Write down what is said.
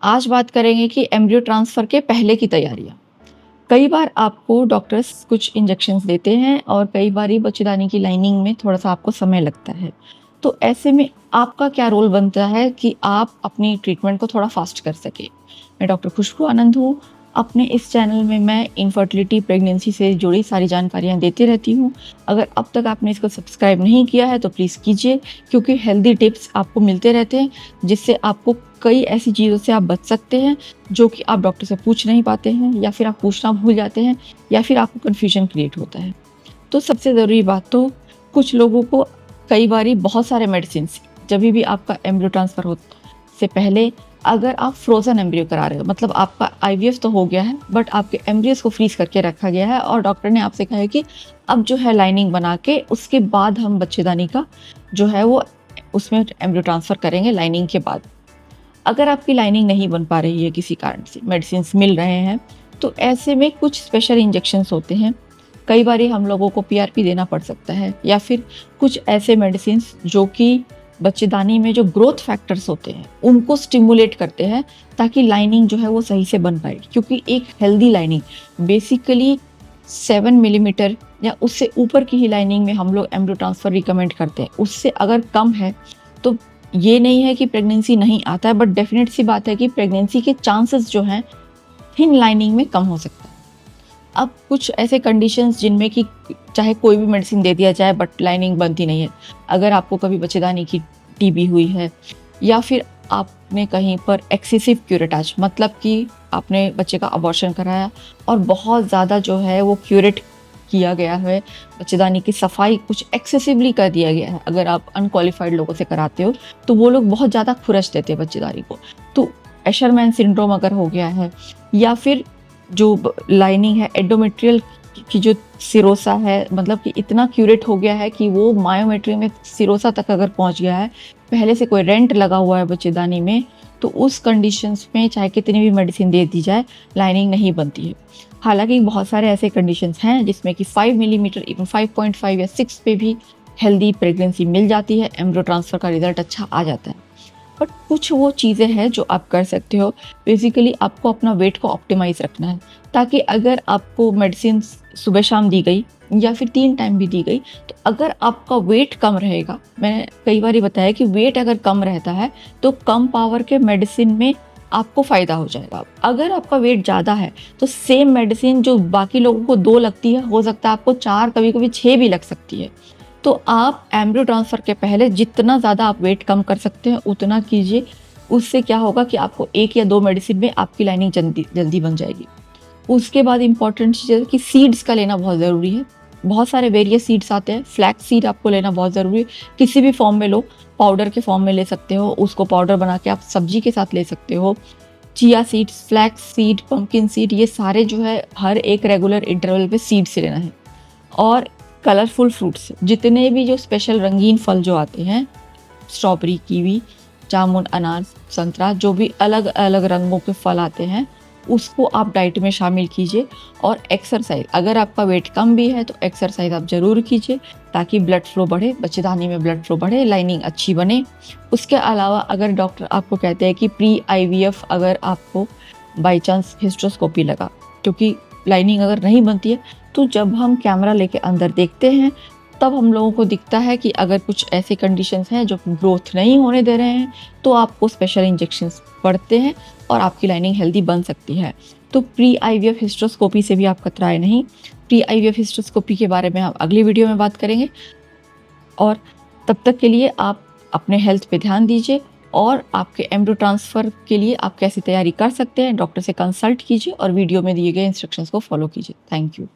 आज बात करेंगे कि एम्ब्रियो ट्रांसफ़र के पहले की तैयारियाँ। कई बार आपको डॉक्टर्स कुछ इंजेक्शंस देते हैं और कई बारी बच्चेदानी की लाइनिंग में थोड़ा-सा आपको समय लगता है। तो ऐसे में आपका क्या रोल बनता है कि आप अपनी ट्रीटमेंट को थोड़ा फ़ास्ट कर सकें? मैं डॉक्टर खुशबू आनंद हूँ। अपने इस चैनल में मैं इनफर्टिलिटी, प्रेगनेंसी से जुड़ी सारी जानकारियाँ देती रहती हूँ। अगर अब तक आपने इसको सब्सक्राइब नहीं किया है तो प्लीज़ कीजिए, क्योंकि हेल्दी टिप्स आपको मिलते रहते हैं, जिससे आपको कई ऐसी चीज़ों से आप बच सकते हैं जो कि आप डॉक्टर से पूछ नहीं पाते हैं, या फिर आप पूछना भूल जाते हैं, या फिर आपको कन्फ्यूजन क्रिएट होता है। तो सबसे ज़रूरी बात तो, कुछ लोगों को कई बारी बहुत सारे मेडिसिन्स, जभी भी आपका एम्ब्रियो ट्रांसफ़र हो से पहले अगर आप फ्रोज़न एम्ब्रियो करा रहे हो, मतलब आपका आईवीएफ तो हो गया है बट आपके एम्ब्रियोज़ को फ्रीज़ करके रखा गया है और डॉक्टर ने आपसे कहा है कि अब जो है लाइनिंग बना के उसके बाद हम बच्चेदानी का जो है वो उसमें एम्ब्रियो ट्रांसफ़र करेंगे लाइनिंग के बाद। अगर आपकी लाइनिंग नहीं बन पा रही है किसी कारण से, मेडिसिन्स मिल रहे हैं, तो ऐसे में कुछ स्पेशल इंजेक्शंस होते हैं। कई बारी हम लोगों को पीआरपी देना पड़ सकता है, या फिर कुछ ऐसे मेडिसिन्स जो कि बच्चेदानी में जो ग्रोथ फैक्टर्स होते हैं उनको स्टिमुलेट करते हैं, ताकि लाइनिंग जो है वो सही से बन पाए। क्योंकि एक हेल्दी लाइनिंग बेसिकली 7 मिलीमीटर या उससे ऊपर की ही लाइनिंग में हम लोग एम्ब्रियो ट्रांसफ़र रिकमेंड करते हैं। उससे अगर कम है तो ये नहीं है कि प्रेगनेंसी नहीं आता है, बट डेफिनेट सी बात है कि प्रेगनेंसी के चांसेस जो हैं थिन लाइनिंग में कम हो सकता है। अब कुछ ऐसे कंडीशंस जिनमें कि चाहे कोई भी मेडिसिन दे दिया जाए बट लाइनिंग बनती नहीं है। अगर आपको कभी बच्चेदानी की टीबी हुई है, या फिर आपने कहीं पर एक्सेसिव क्यूरेटाज, मतलब कि आपने बच्चे का अबॉर्शन कराया और बहुत ज़्यादा जो है वो क्यूरेट किया गया है, बच्चेदानी की सफाई कुछ एक्सेसिवली कर दिया गया है। अगर आप अनक्वालिफाइड लोगों से कराते हो तो वो लोग बहुत ज़्यादा खुरच देते हैं बच्चेदानी को। तो एशरमैन सिंड्रोम अगर हो गया है, या फिर जो लाइनिंग है एंडोमेट्रियल की जो सिरोसा है, मतलब कि इतना क्यूरेट हो गया है कि वो मायोमेट्री में सिरोसा तक अगर पहुंच गया है, पहले से कोई रेंट लगा हुआ है बच्चेदानी में, तो उस कंडीशंस में चाहे कितनी भी मेडिसिन दे दी जाए लाइनिंग नहीं बनती है। हालांकि बहुत सारे ऐसे कंडीशंस हैं जिसमें कि 5 मिलीमीटर, इवन 5.5 या 6 पे भी हेल्दी प्रेगनेंसी मिल जाती है, एम्ब्रियो ट्रांसफ़र का रिजल्ट अच्छा आ जाता है। बट कुछ वो चीज़ें हैं जो आप कर सकते हो। बेसिकली आपको अपना वेट को ऑप्टिमाइज़ रखना है, ताकि अगर आपको मेडिसिन सुबह शाम दी गई या फिर 3 टाइम भी दी गई, तो अगर आपका वेट कम रहेगा, मैंने कई बार बताया कि वेट अगर कम रहता है तो कम पावर के मेडिसिन में आपको फ़ायदा हो जाएगा। अगर आपका वेट ज़्यादा है तो सेम मेडिसिन जो बाकी लोगों को 2 लगती है, हो सकता है आपको 4, कभी-कभी 6 भी लग सकती है। तो आप एम्ब्रियो ट्रांसफ़र के पहले जितना ज़्यादा आप वेट कम कर सकते हैं उतना कीजिए। उससे क्या होगा कि आपको 1 या 2 मेडिसिन में आपकी लाइनिंग जल्दी बन जाएगी। उसके बाद इम्पॉर्टेंट चीज़ है कि सीड्स का लेना बहुत ज़रूरी है। बहुत सारे वेरियस सीड्स आते हैं, फ्लैक्स सीड आपको लेना बहुत ज़रूरी है। किसी भी फॉर्म में लो, पाउडर के फॉर्म में ले सकते हो, उसको पाउडर बना के आप सब्जी के साथ ले सकते हो। Chia seeds, flax seed, pumpkin seed, ये सारे जो है हर एक रेगुलर इंटरवल पे सीड से लेना है। और कलरफुल फ्रूट्स, जितने भी जो स्पेशल रंगीन फल जो आते हैं, स्ट्रॉबेरी, कीवी, जामुन, अनार, संतरा, जो भी अलग अलग रंगों के फल आते हैं, उसको आप डाइट में शामिल कीजिए। और एक्सरसाइज, अगर आपका वेट कम भी है तो एक्सरसाइज आप ज़रूर कीजिए, ताकि ब्लड फ्लो बढ़े, बच्चेदानी में ब्लड फ्लो बढ़े, लाइनिंग अच्छी बने। उसके अलावा अगर डॉक्टर आपको कहते हैं कि प्री आईवीएफ अगर आपको बाई चांस हिस्ट्रोस्कोपी लगा, क्योंकि लाइनिंग अगर नहीं बनती है, तो जब हम कैमरा लेके अंदर देखते हैं तब हम लोगों को दिखता है कि अगर कुछ ऐसी कंडीशंस हैं जो ग्रोथ नहीं होने दे रहे हैं, तो आपको स्पेशल इंजेक्शंस पड़ते हैं और आपकी लाइनिंग हेल्दी बन सकती है। तो प्री आईवीएफ हिस्ट्रोस्कोपी से भी आप कतराए नहीं। प्री आईवीएफ हिस्ट्रोस्कोपी के बारे में हम अगली वीडियो में बात करेंगे, और तब तक के लिए आप अपने हेल्थ पे ध्यान दीजिए। और आपके एम्ब्रियो ट्रांसफ़र के लिए आप कैसी तैयारी कर सकते हैं, डॉक्टर से कंसल्ट कीजिए और वीडियो में दिए गए इंस्ट्रक्शंस को फॉलो कीजिए। Thank you.